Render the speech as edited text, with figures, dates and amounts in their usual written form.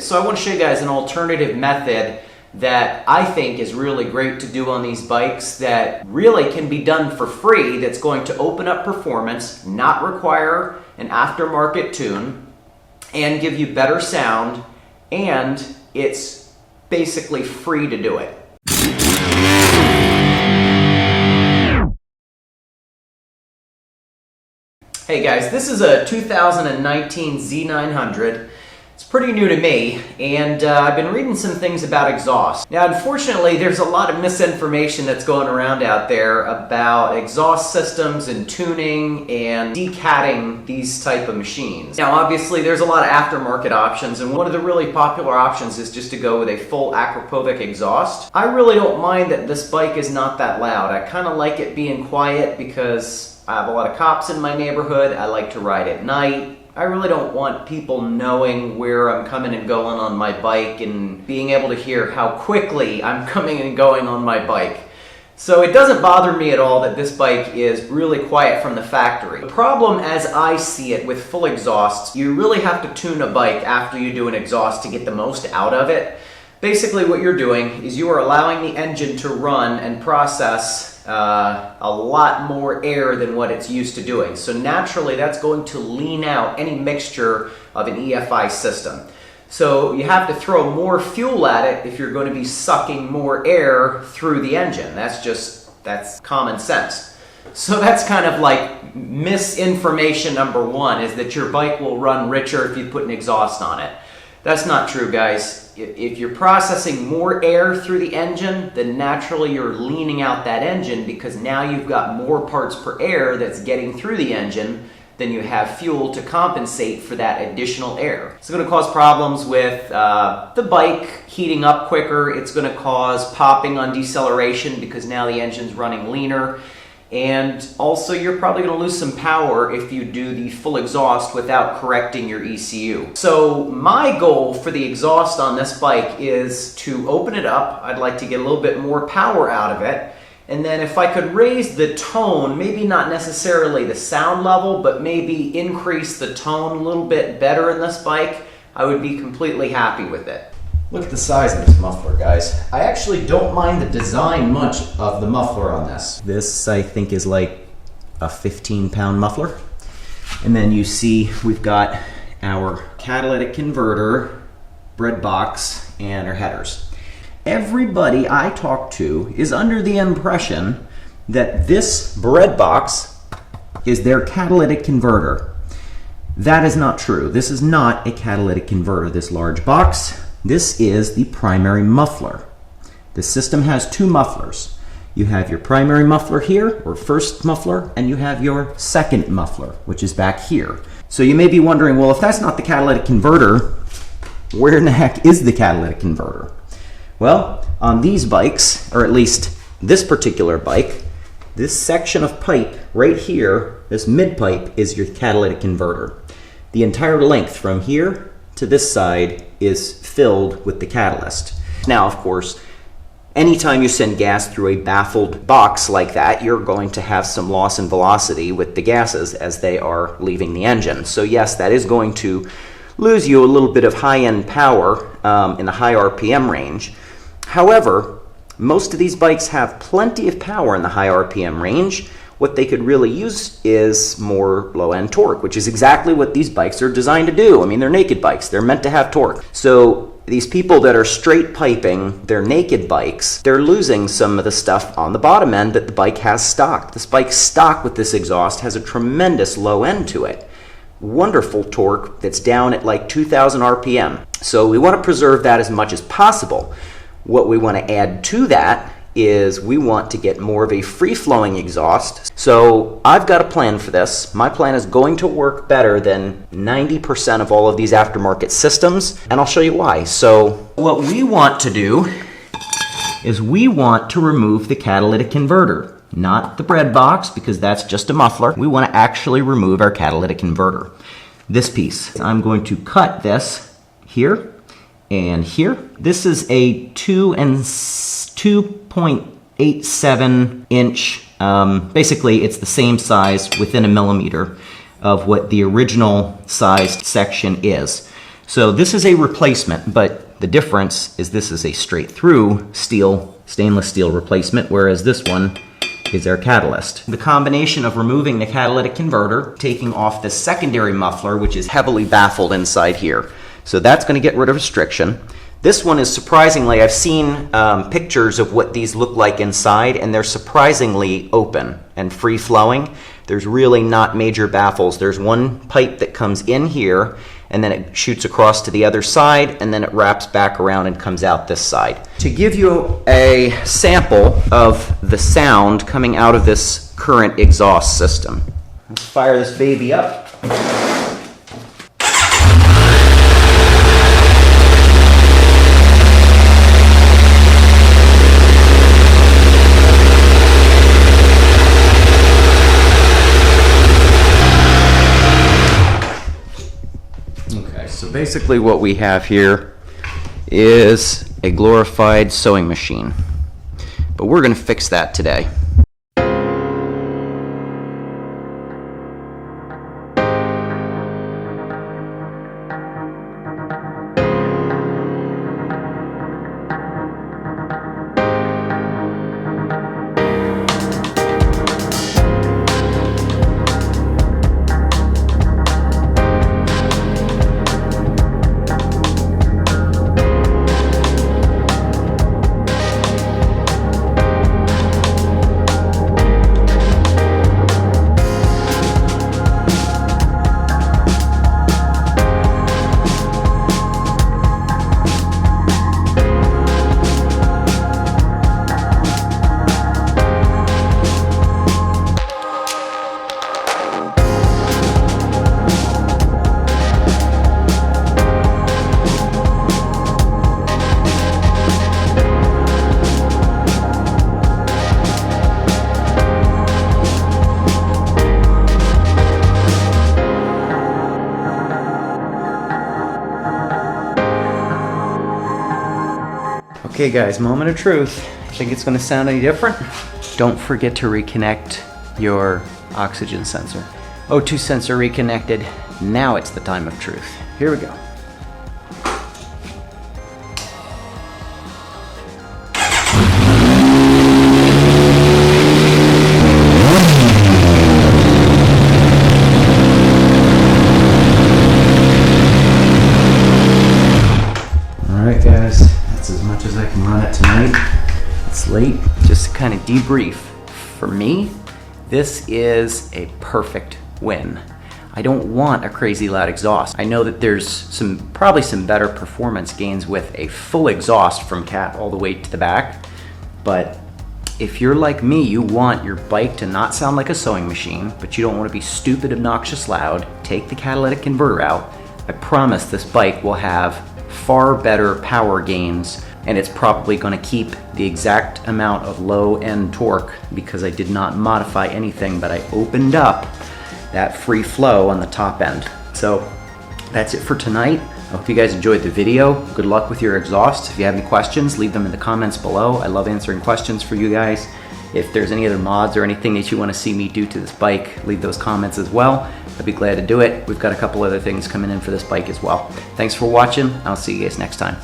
So I want to show you guys an alternative method that I think is really great to do on these bikes that really can be done for free, that's going to open up performance, not require an aftermarket tune, and give you better sound, and it's basically free to do it. Hey guys, this is a 2019 Z900. It's pretty new to me, and I've been reading some things about exhaust. Now, unfortunately, there's a lot of misinformation that's going around out there about exhaust systems and tuning and decatting these type of machines. Now, obviously, there's a lot of aftermarket options, and one of the really popular options is just to go with a full Akrapovic exhaust. I really don't mind that this bike is not that loud. I kind of like it being quiet because I have a lot of cops in my neighborhood. I like to ride at night. I really don't want people knowing where I'm coming and going on my bike and being able to hear how quickly I'm coming and going on my bike. So it doesn't bother me at all that this bike is really quiet from the factory. The problem, as I see it, with full exhausts, you really have to tune a bike after you do an exhaust to get the most out of it. Basically what you're doing is you are allowing the engine to run and process a lot more air than what it's used to doing. So naturally that's going to lean out any mixture of an EFI system. So you have to throw more fuel at it if you're going to be sucking more air through the engine. That's common sense. So that's kind of like misinformation number one, is that your bike will run richer if you put an exhaust on it. That's not true, guys. If you're processing more air through the engine, then naturally you're leaning out that engine, because now you've got more parts per air that's getting through the engine than you have fuel to compensate for that additional air. It's going to cause problems with the bike heating up quicker. It's going to cause popping on deceleration because now the engine's running leaner. And also you're probably going to lose some power if you do the full exhaust without correcting your ECU. So my goal for the exhaust on this bike is to open it up. I'd like to get a little bit more power out of it. And then if I could raise the tone, maybe not necessarily the sound level, but maybe increase the tone a little bit better in this bike, I would be completely happy with it. Look at the size of this muffler, guys. I actually don't mind the design much of the muffler on this. This, I think, is like a 15-pound muffler. And then you see we've got our catalytic converter, bread box, and our headers. Everybody I talk to is under the impression that this bread box is their catalytic converter. That is not true. This is not a catalytic converter, this large box. This is the primary muffler. The system has two mufflers. You have your primary muffler here, or first muffler, and you have your second muffler, which is back here. So you may be wondering, well, if that's not the catalytic converter, where in the heck is the catalytic converter? Well, on these bikes, or at least this particular bike, this section of pipe right here, this mid pipe, is your catalytic converter. The entire length from here to this side is filled with the catalyst. Now, of course, anytime you send gas through a baffled box like that, you're going to have some loss in velocity with the gases as they are leaving the engine. So yes, that is going to lose you a little bit of high-end power in the high RPM range. However, most of these bikes have plenty of power in the high RPM range. What they could really use is more low-end torque, which is exactly what these bikes are designed to do. I mean, they're naked bikes. They're meant to have torque. So these people that are straight piping their naked bikes, they're losing some of the stuff on the bottom end that the bike has stock. This bike stock with this exhaust has a tremendous low end to it. Wonderful torque that's down at like 2,000 RPM. So we want to preserve that as much as possible. What we want to add to that is we want to get more of a free-flowing exhaust. So I've got a plan for this. My plan is going to work better than 90% of all of these aftermarket systems, and I'll show you why. So what we want to do is we want to remove the catalytic converter, not the bread box, because that's just a muffler. We want to actually remove our catalytic converter. This piece. I'm going to cut this here and here. This is a 2.87 inch. Basically, it's the same size within a millimeter of what the original sized section is. So this is a replacement, but the difference is this is a straight through stainless steel replacement, whereas this one is our catalyst. The combination of removing the catalytic converter, taking off the secondary muffler, which is heavily baffled inside here. So that's going to get rid of restriction. This one is surprisingly, I've seen pictures of what these look like inside, and they're surprisingly open and free-flowing. There's really not major baffles. There's one pipe that comes in here, and then it shoots across to the other side, and then it wraps back around and comes out this side. To give you a sample of the sound coming out of this current exhaust system, let's fire this baby up. So basically what we have here is a glorified sewing machine, but we're going to fix that today. Okay guys, moment of truth. Think it's going to sound any different? Don't forget to reconnect your oxygen sensor. O2 sensor reconnected. Now it's the time of truth. Here we go. Alright guys, that's as much as I can run it tonight. It's late. Just to kind of debrief. For me, this is a perfect win. I don't want a crazy loud exhaust. I know that there's probably some better performance gains with a full exhaust from cat all the way to the back, but if you're like me, you want your bike to not sound like a sewing machine, but you don't want to be stupid, obnoxious loud, take the catalytic converter out. I promise this bike will have far better power gains, and it's probably going to keep the exact amount of low-end torque because I did not modify anything, but I opened up that free flow on the top end. So that's it for tonight. I hope you guys enjoyed the video. Good luck with your exhaust. If you have any questions, leave them in the comments below. I love answering questions for you guys. If there's any other mods or anything that you want to see me do to this bike, leave those comments as well. I'd be glad to do it. We've got a couple other things coming in for this bike as well. Thanks for watching. I'll see you guys next time.